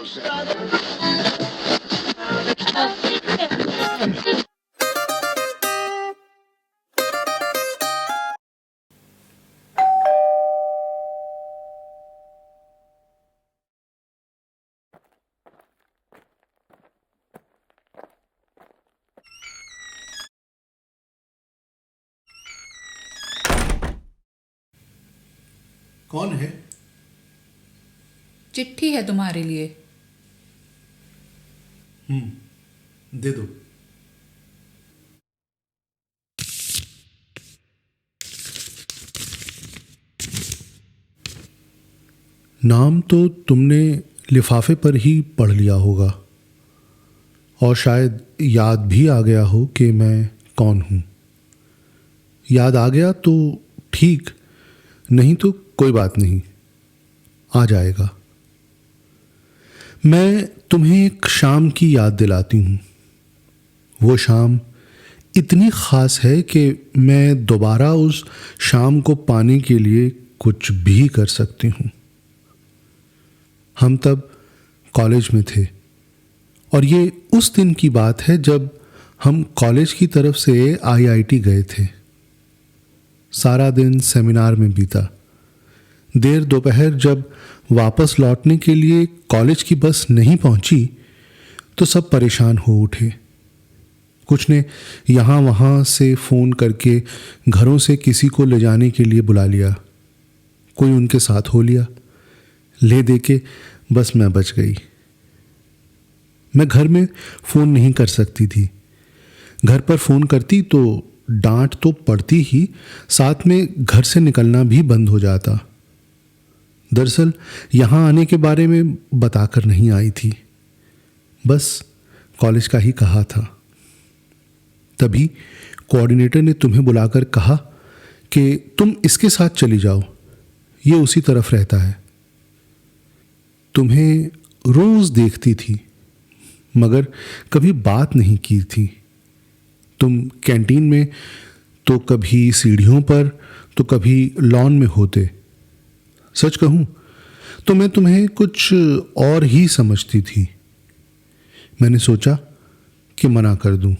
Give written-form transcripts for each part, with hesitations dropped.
कौन है? चिट्ठी है तुम्हारे लिए। दे दो। नाम तो तुमने लिफाफे पर ही पढ़ लिया होगा और शायद याद भी आ गया हो कि मैं कौन हूँ। याद आ गया तो ठीक, नहीं तो कोई बात नहीं, आ जाएगा। मैं तुम्हें एक शाम की याद दिलाती हूँ। वो शाम इतनी ख़ास है कि मैं दोबारा उस शाम को पाने के लिए कुछ भी कर सकती हूँ। हम तब कॉलेज में थे और ये उस दिन की बात है जब हम कॉलेज की तरफ से आईआईटी गए थे। सारा दिन सेमिनार में बीता। देर दोपहर जब वापस लौटने के लिए कॉलेज की बस नहीं पहुंची तो सब परेशान हो उठे। कुछ ने यहाँ वहाँ से फ़ोन करके घरों से किसी को ले जाने के लिए बुला लिया। कोई उनके साथ हो लिया। ले दे के बस मैं बच गई। मैं घर में फ़ोन नहीं कर सकती थी। घर पर फ़ोन करती तो डांट तो पड़ती ही, साथ में घर से निकलना भी बंद हो जाता। दरअसल यहाँ आने के बारे में बताकर नहीं आई थी, बस कॉलेज का ही कहा था। तभी कोऑर्डिनेटर ने तुम्हें बुलाकर कहा कि तुम इसके साथ चली जाओ, ये उसी तरफ रहता है। तुम्हें रोज़ देखती थी मगर कभी बात नहीं की थी। तुम कैंटीन में तो कभी सीढ़ियों पर तो कभी लॉन में होते। सच कहूँ तो मैं तुम्हें कुछ और ही समझती थी। मैंने सोचा कि मना कर दूं,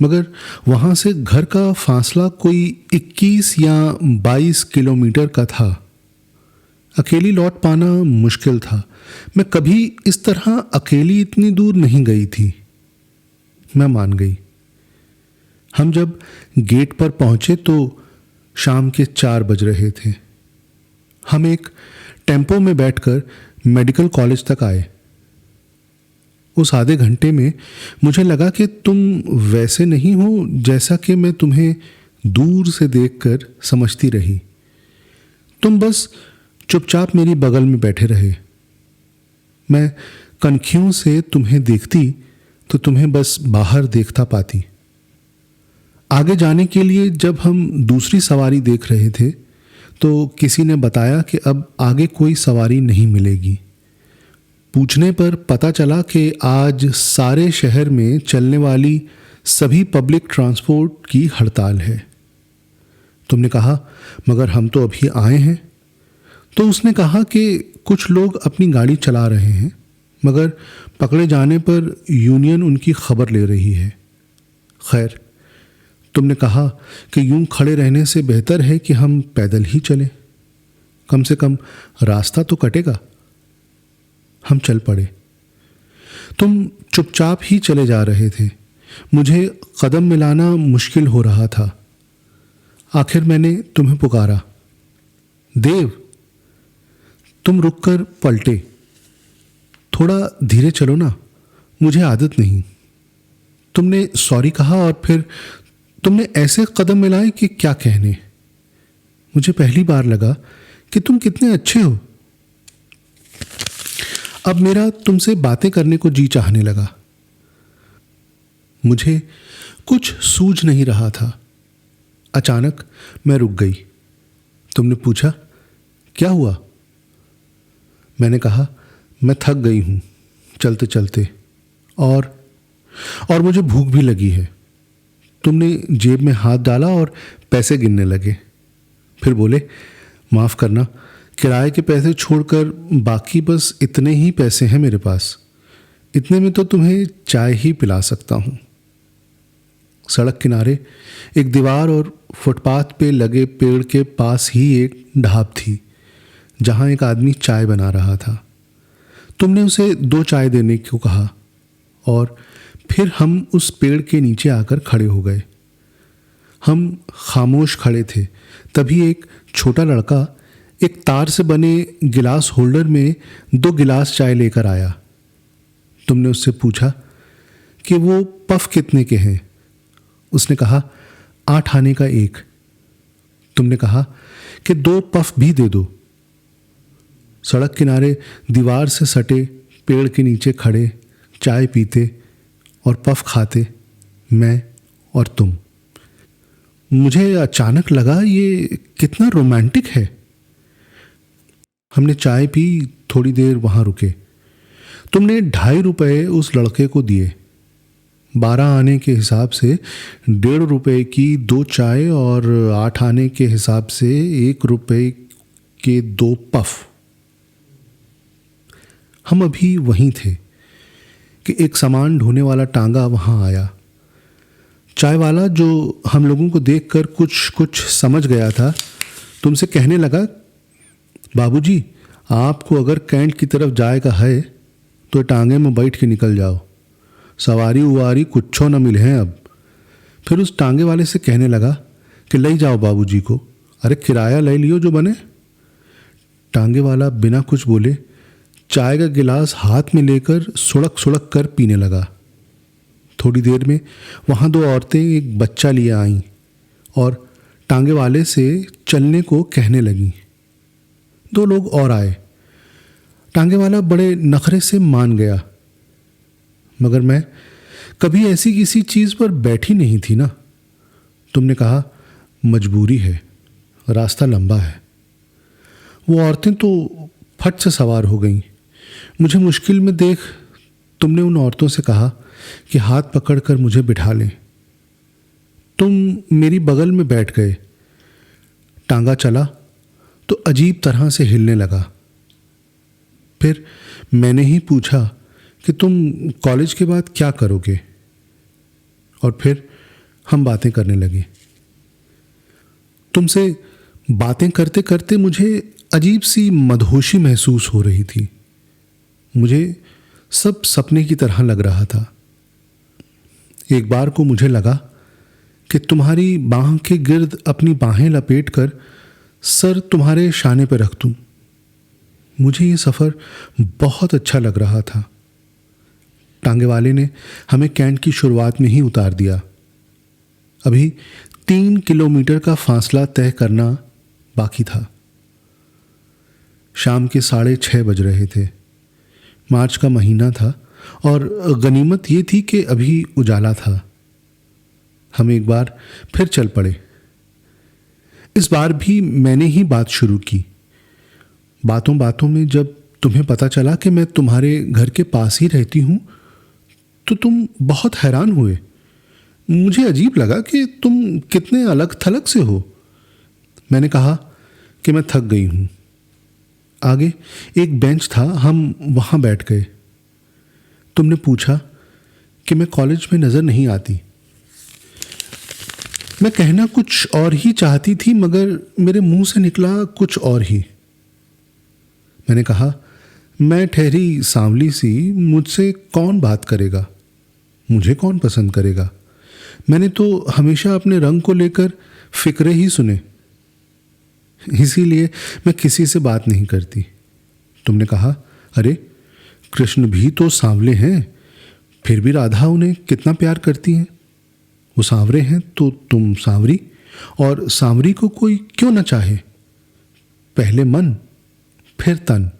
मगर वहाँ से घर का फासला कोई 21 या 22 किलोमीटर का था। अकेली लौट पाना मुश्किल था। मैं कभी इस तरह अकेली इतनी दूर नहीं गई थी। मैं मान गई। हम जब गेट पर पहुंचे तो शाम के 4 बज रहे थे। हम एक टेम्पो में बैठकर मेडिकल कॉलेज तक आए। उस आधे घंटे में मुझे लगा कि तुम वैसे नहीं हो जैसा कि मैं तुम्हें दूर से देखकर समझती रही। तुम बस चुपचाप मेरी बगल में बैठे रहे। मैं कनखियों से तुम्हें देखती तो तुम्हें बस बाहर देखता पाती। आगे जाने के लिए जब हम दूसरी सवारी देख रहे थे तो किसी ने बताया कि अब आगे कोई सवारी नहीं मिलेगी। पूछने पर पता चला कि आज सारे शहर में चलने वाली सभी पब्लिक ट्रांसपोर्ट की हड़ताल है। तुमने कहा मगर हम तो अभी आए हैं। तो उसने कहा कि कुछ लोग अपनी गाड़ी चला रहे हैं मगर पकड़े जाने पर यूनियन उनकी खबर ले रही है। खैर, तुमने कहा कि यूं खड़े रहने से बेहतर है कि हम पैदल ही चलें, कम से कम रास्ता तो कटेगा। हम चल पड़े। तुम चुपचाप ही चले जा रहे थे। मुझे कदम मिलाना मुश्किल हो रहा था। आखिर मैंने तुम्हें पुकारा, देव। तुम रुककर पलटे। थोड़ा धीरे चलो ना, मुझे आदत नहीं। तुमने सॉरी कहा और फिर तुमने ऐसे कदम मिलाए कि क्या कहने। मुझे पहली बार लगा कि तुम कितने अच्छे हो। अब मेरा तुमसे बातें करने को जी चाहने लगा। मुझे कुछ सूझ नहीं रहा था। अचानक मैं रुक गई। तुमने पूछा, क्या हुआ? मैंने कहा, मैं थक गई हूँ चलते चलते और मुझे भूख भी लगी है। तुमने जेब में हाथ डाला और पैसे गिनने लगे। फिर बोले, माफ़ करना, किराए के पैसे छोड़कर बाकी बस इतने ही पैसे हैं मेरे पास। इतने में तो तुम्हें चाय ही पिला सकता हूँ। सड़क किनारे एक दीवार और फुटपाथ पे लगे पेड़ के पास ही एक ढाब थी जहाँ एक आदमी चाय बना रहा था। तुमने उसे 2 चाय देने को कहा और फिर हम उस पेड़ के नीचे आकर खड़े हो गए। हम खामोश खड़े थे, तभी एक छोटा लड़का एक तार से बने गिलास होल्डर में 2 गिलास चाय लेकर आया। तुमने उससे पूछा कि वो पफ कितने के हैं। उसने कहा 8 आने का 1। तुमने कहा कि 2 पफ भी दे दो। सड़क किनारे दीवार से सटे पेड़ के नीचे खड़े चाय पीते और पफ खाते मैं और तुम। मुझे अचानक लगा ये कितना रोमांटिक है। हमने चाय पी, थोड़ी देर वहाँ रुके। तुमने 2.5 रुपये उस लड़के को दिए। 12 आने के हिसाब से 1.5 रुपये की 2 चाय और 8 आने के हिसाब से 1 रुपये के 2 पफ। हम अभी वहीं थे कि एक सामान ढोने वाला टांगा वहाँ आया। चाय वाला, जो हम लोगों को देखकर कुछ समझ गया था, तुमसे कहने लगा, बाबूजी, आपको अगर कैंट की तरफ जाएगा है तो टांगे में बैठ के निकल जाओ, सवारी उवारी कुछो न मिले हैं अब। फिर उस टांगे वाले से कहने लगा कि ले जाओ बाबूजी को, अरे किराया ले लियो जो बने। टांगे वाला बिना कुछ बोले चाय का गिलास हाथ में लेकर सुड़क सुड़क कर पीने लगा। थोड़ी देर में वहाँ 2 औरतें एक बच्चा लिए आईं और टांगे वाले से चलने को कहने लगीं। 2 लोग और आए। टांगे वाला बड़े नखरे से मान गया, मगर मैं कभी ऐसी किसी चीज़ पर बैठी नहीं थी ना। तुमने कहा मजबूरी है, रास्ता लंबा है। वो औरतें तो फट से सवार हो गईं। मुझे मुश्किल में देख तुमने उन औरतों से कहा कि हाथ पकड़कर मुझे बिठा लें। तुम मेरी बगल में बैठ गए। टांगा चला तो अजीब तरह से हिलने लगा। फिर मैंने ही पूछा कि तुम कॉलेज के बाद क्या करोगे, और फिर हम बातें करने लगे। तुमसे बातें करते करते मुझे अजीब सी मदहोशी महसूस हो रही थी। मुझे सब सपने की तरह लग रहा था। एक बार को मुझे लगा कि तुम्हारी बाह के गिर्द अपनी बाहें लपेटकर सर तुम्हारे शाने पर रख दूं। मुझे ये सफ़र बहुत अच्छा लग रहा था। टांगे वाले ने हमें कैंट की शुरुआत में ही उतार दिया। अभी 3 किलोमीटर का फासला तय करना बाकी था। शाम के 6:30 बज रहे थे। मार्च का महीना था और गनीमत ये थी कि अभी उजाला था। हम एक बार फिर चल पड़े। इस बार भी मैंने ही बात शुरू की। बातों बातों में जब तुम्हें पता चला कि मैं तुम्हारे घर के पास ही रहती हूँ तो तुम बहुत हैरान हुए। मुझे अजीब लगा कि तुम कितने अलग थलग से हो। मैंने कहा कि मैं थक गई हूँ। आगे एक बेंच था, हम वहाँ बैठ गए। तुमने पूछा कि मैं कॉलेज में नज़र नहीं आती। मैं कहना कुछ और ही चाहती थी, मगर मेरे मुंह से निकला कुछ और ही। मैंने कहा, मैं ठहरी सांवली सी, मुझसे कौन बात करेगा, मुझे कौन पसंद करेगा। मैंने तो हमेशा अपने रंग को लेकर फिक्रे ही सुने, इसीलिए मैं किसी से बात नहीं करती। तुमने कहा, अरे कृष्ण भी तो सांवले हैं, फिर भी राधा उन्हें कितना प्यार करती है। वो सांवरे हैं तो तुम सांवरी, और सांवरी को कोई क्यों न चाहे। पहले मन फिर तन।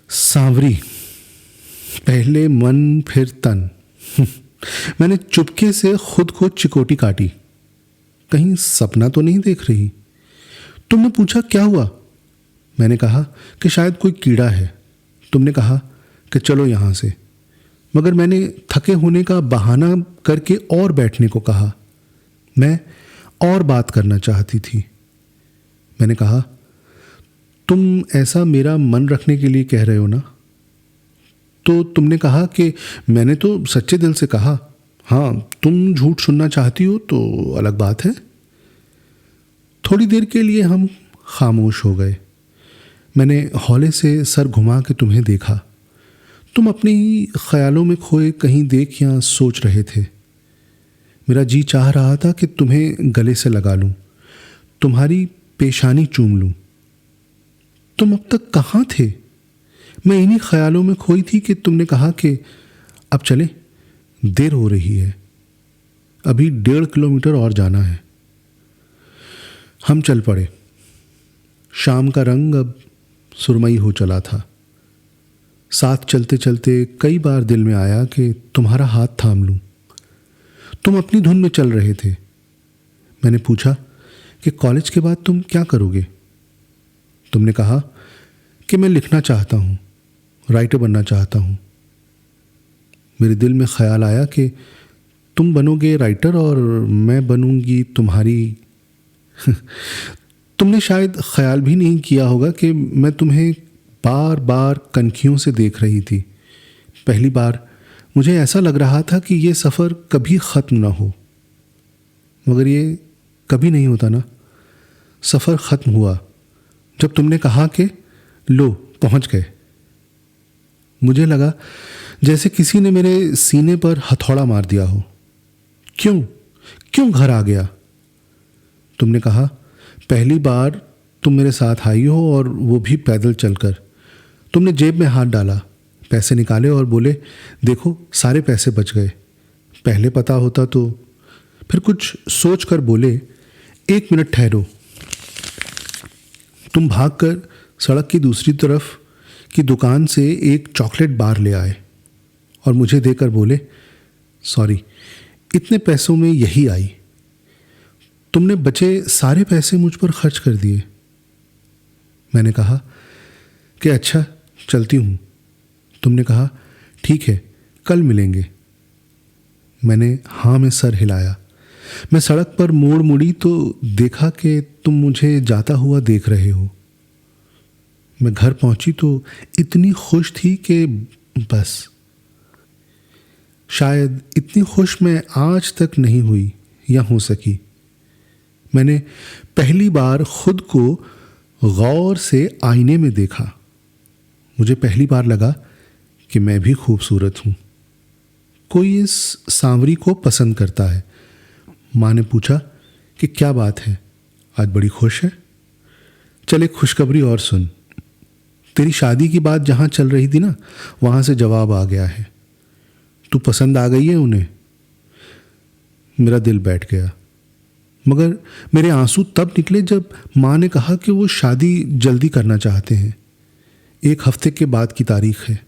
सांवरी, पहले मन फिर तन। मैंने चुपके से खुद को चिकोटी काटी। कहीं सपना तो नहीं देख रही। तुमने पूछा क्या हुआ। मैंने कहा कि शायद कोई कीड़ा है। तुमने कहा कि चलो यहाँ से, मगर मैंने थके होने का बहाना करके और बैठने को कहा। मैं और बात करना चाहती थी। मैंने कहा, तुम ऐसा मेरा मन रखने के लिए कह रहे हो ना? तो तुमने कहा कि मैंने तो सच्चे दिल से कहा। हाँ, तुम झूठ सुनना चाहती हो तो अलग बात है। थोड़ी देर के लिए हम खामोश हो गए। मैंने हौले से सर घुमा के तुम्हें देखा। तुम अपने ही ख्यालों में खोए कहीं देख या सोच रहे थे। मेरा जी चाह रहा था कि तुम्हें गले से लगा लूं, तुम्हारी पेशानी चूम लूं। तुम अब तक कहाँ थे? मैं इन्हीं ख्यालों में खोई थी कि तुमने कहा कि अब चले, देर हो रही है, अभी 1.5 किलोमीटर और जाना है। हम चल पड़े। शाम का रंग अब सुरमई हो चला था। साथ चलते चलते कई बार दिल में आया कि तुम्हारा हाथ थाम लूं। तुम अपनी धुन में चल रहे थे। मैंने पूछा कि कॉलेज के बाद तुम क्या करोगे? तुमने कहा कि मैं लिखना चाहता हूँ, राइटर बनना चाहता हूँ। मेरे दिल में ख्याल आया कि तुम बनोगे राइटर और मैं बनूंगी तुम्हारी तुमने शायद ख्याल भी नहीं किया होगा कि मैं तुम्हें बार बार कनखियों से देख रही थी। पहली बार मुझे ऐसा लग रहा था कि ये सफ़र कभी ख़त्म ना हो, मगर ये कभी नहीं होता ना। सफ़र ख़त्म हुआ जब तुमने कहा कि लो पहुंच गए। मुझे लगा जैसे किसी ने मेरे सीने पर हथौड़ा मार दिया हो। क्यों घर आ गया? तुमने कहा, पहली बार तुम मेरे साथ आई हो और वो भी पैदल चलकर। तुमने जेब में हाथ डाला, पैसे निकाले और बोले, देखो सारे पैसे बच गए। पहले पता होता तो। फिर कुछ सोच कर बोले, 1 मिनट ठहरो। तुम भागकर सड़क की दूसरी तरफ की दुकान से एक चॉकलेट बार ले आए और मुझे देकर बोले, सॉरी, इतने पैसों में यही आई। तुमने बचे सारे पैसे मुझ पर खर्च कर दिए। मैंने कहा कि अच्छा चलती हूँ। तुमने कहा, ठीक है, कल मिलेंगे। मैंने हाँ में सर हिलाया। मैं सड़क पर मोड़ मुड़ी तो देखा कि तुम मुझे जाता हुआ देख रहे हो। मैं घर पहुंची तो इतनी खुश थी कि बस। शायद इतनी खुश मैं आज तक नहीं हुई या हो सकी। मैंने पहली बार खुद को गौर से आईने में देखा। मुझे पहली बार लगा कि मैं भी खूबसूरत हूँ। कोई इस सांवरी को पसंद करता है। माँ ने पूछा कि क्या बात है, आज बड़ी खुश है? चल एक खुशखबरी और सुन। तेरी शादी की बात जहाँ चल रही थी ना, वहाँ से जवाब आ गया है। तू पसंद आ गई है उन्हें। मेरा दिल बैठ गया, मगर मेरे आंसू तब निकले जब माँ ने कहा कि वो शादी जल्दी करना चाहते हैं। 1 हफ्ते के बाद की तारीख है।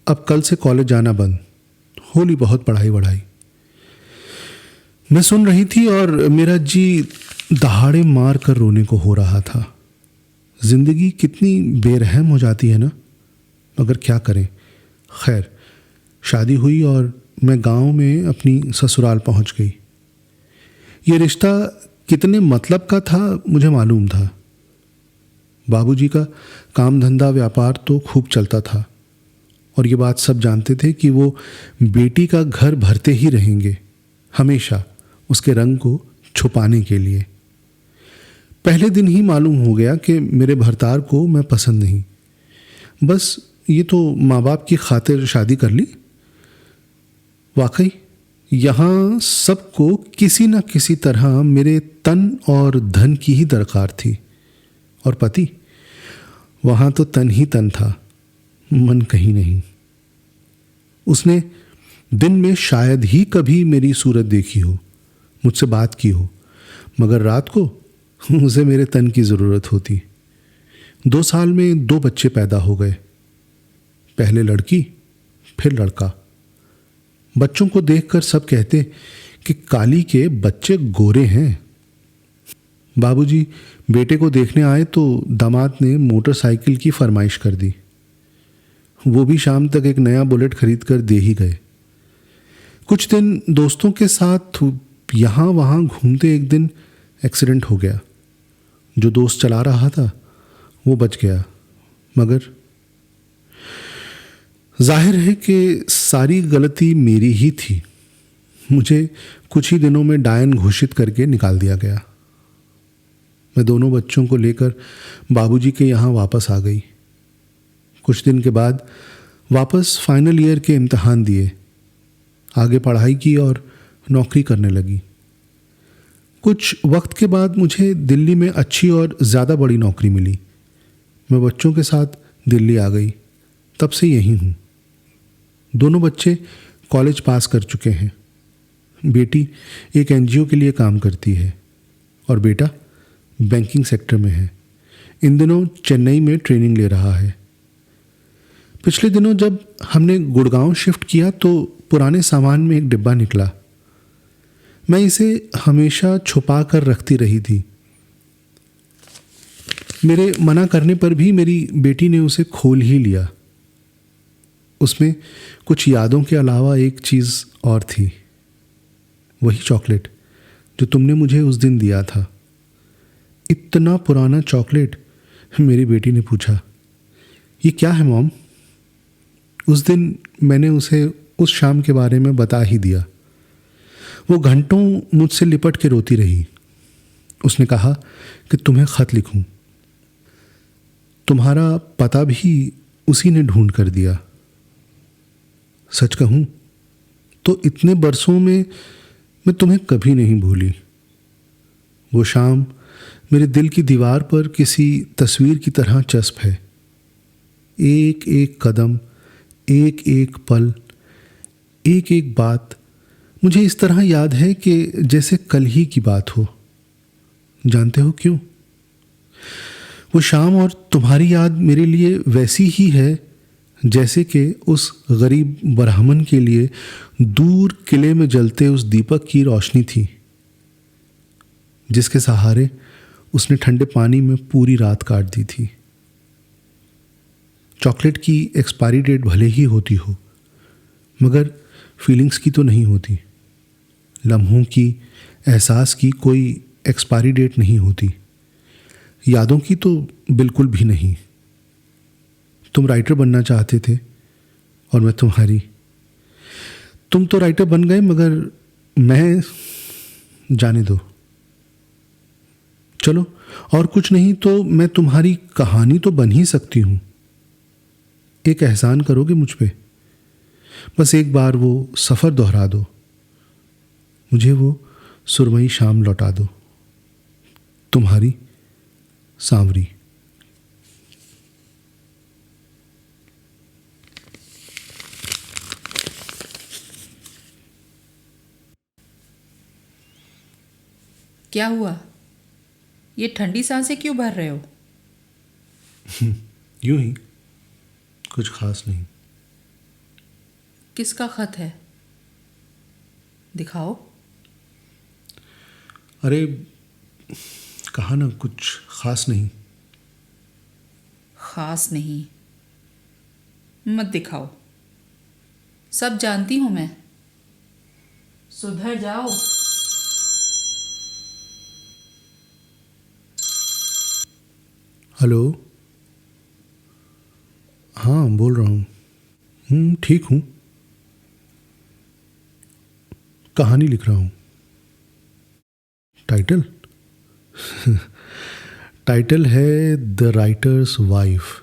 अब कल से कॉलेज जाना बंद, होली बहुत पढ़ाई। मैं सुन रही थी और मेरा जी दहाड़े मार कर रोने को हो रहा था। जिंदगी कितनी बेरहम हो जाती है ना, मगर क्या करें। खैर, शादी हुई और मैं गांव में अपनी ससुराल पहुंच गई। ये रिश्ता कितने मतलब का था मुझे मालूम था। बाबूजी का काम धंधा व्यापार तो खूब चलता था और ये बात सब जानते थे कि वो बेटी का घर भरते ही रहेंगे, हमेशा उसके रंग को छुपाने के लिए। पहले दिन ही मालूम हो गया कि मेरे भरतार को मैं पसंद नहीं। बस ये तो माँ बाप की खातिर शादी कर ली। वाकई यहाँ सबको किसी न किसी तरह मेरे तन और धन की ही दरकार थी। और पति, वहाँ तो तन ही तन था, मन कहीं नहीं। उसने दिन में शायद ही कभी मेरी सूरत देखी हो, मुझसे बात की हो, मगर रात को उसे मेरे तन की ज़रूरत होती। 2 साल में 2 बच्चे पैदा हो गए, पहले लड़की फिर लड़का। बच्चों को देखकर सब कहते कि काली के बच्चे गोरे हैं। बाबूजी बेटे को देखने आए तो दामाद ने मोटरसाइकिल की फरमाइश कर दी। वो भी शाम तक एक नया बुलेट खरीद कर दे ही गए। कुछ दिन दोस्तों के साथ यहाँ वहाँ घूमते एक दिन एक्सीडेंट हो गया। जो दोस्त चला रहा था वो बच गया, मगर जाहिर है कि सारी गलती मेरी ही थी। मुझे कुछ ही दिनों में डायन घोषित करके निकाल दिया गया। मैं दोनों बच्चों को लेकर बाबूजी के यहाँ वापस आ गई। कुछ दिन के बाद वापस फाइनल ईयर के इम्तिहान दिए, आगे पढ़ाई की और नौकरी करने लगी। कुछ वक्त के बाद मुझे दिल्ली में अच्छी और ज़्यादा बड़ी नौकरी मिली। मैं बच्चों के साथ दिल्ली आ गई, तब से यहीं हूँ। दोनों बच्चे कॉलेज पास कर चुके हैं। बेटी एक एनजीओ के लिए काम करती है और बेटा बैंकिंग सेक्टर में है। इन दिनों चेन्नई में ट्रेनिंग ले रहा है। पिछले दिनों जब हमने गुड़गांव शिफ्ट किया तो पुराने सामान में एक डिब्बा निकला। मैं इसे हमेशा छुपा कर रखती रही थी। मेरे मना करने पर भी मेरी बेटी ने उसे खोल ही लिया। उसमें कुछ यादों के अलावा एक चीज़ और थी, वही चॉकलेट जो तुमने मुझे उस दिन दिया था। इतना पुराना चॉकलेट। मेरी बेटी ने पूछा, ये क्या है मॉम? उस दिन मैंने उसे उस शाम के बारे में बता ही दिया। वो घंटों मुझसे लिपट के रोती रही। उसने कहा कि तुम्हें ख़त लिखूं। तुम्हारा पता भी उसी ने ढूंढ कर दिया। सच कहूं तो इतने बरसों में मैं तुम्हें कभी नहीं भूली। वो शाम मेरे दिल की दीवार पर किसी तस्वीर की तरह चस्प है। एक एक कदम, एक एक पल, एक एक बात मुझे इस तरह याद है कि जैसे कल ही की बात हो। जानते हो क्यों? वो शाम और तुम्हारी याद मेरे लिए वैसी ही है जैसे कि उस गरीब ब्राह्मण के लिए दूर किले में जलते उस दीपक की रोशनी थी, जिसके सहारे उसने ठंडे पानी में पूरी रात काट दी थी। चॉकलेट की एक्सपायरी डेट भले ही होती हो, मगर फीलिंग्स की तो नहीं होती। लम्हों की, एहसास की कोई एक्सपायरी डेट नहीं होती। यादों की तो बिल्कुल भी नहीं। तुम राइटर बनना चाहते थे और मैं तुम्हारी। तुम तो राइटर बन गए, मगर मैं, जाने दो। चलो, और कुछ नहीं तो मैं तुम्हारी कहानी तो बन ही सकती हूँ। एक एहसान करोगे मुझ पे? बस एक बार वो सफ़र दोहरा दो, मुझे वो सुरमई शाम लौटा दो। तुम्हारी सांवरी। क्या हुआ? ये ठंडी सांसें क्यों भर रहे हो? यूं ही, कुछ खास नहीं। किसका खत है? दिखाओ। अरे कहा ना, कुछ खास नहीं। खास नहीं? मत दिखाओ, सब जानती हूं मैं। सुधर जाओ। हेलो। हाँ, बोल रहा हूँ। ठीक हूँ। कहानी लिख रहा हूँ। टाइटल टाइटल है द राइटर्स वाइफ।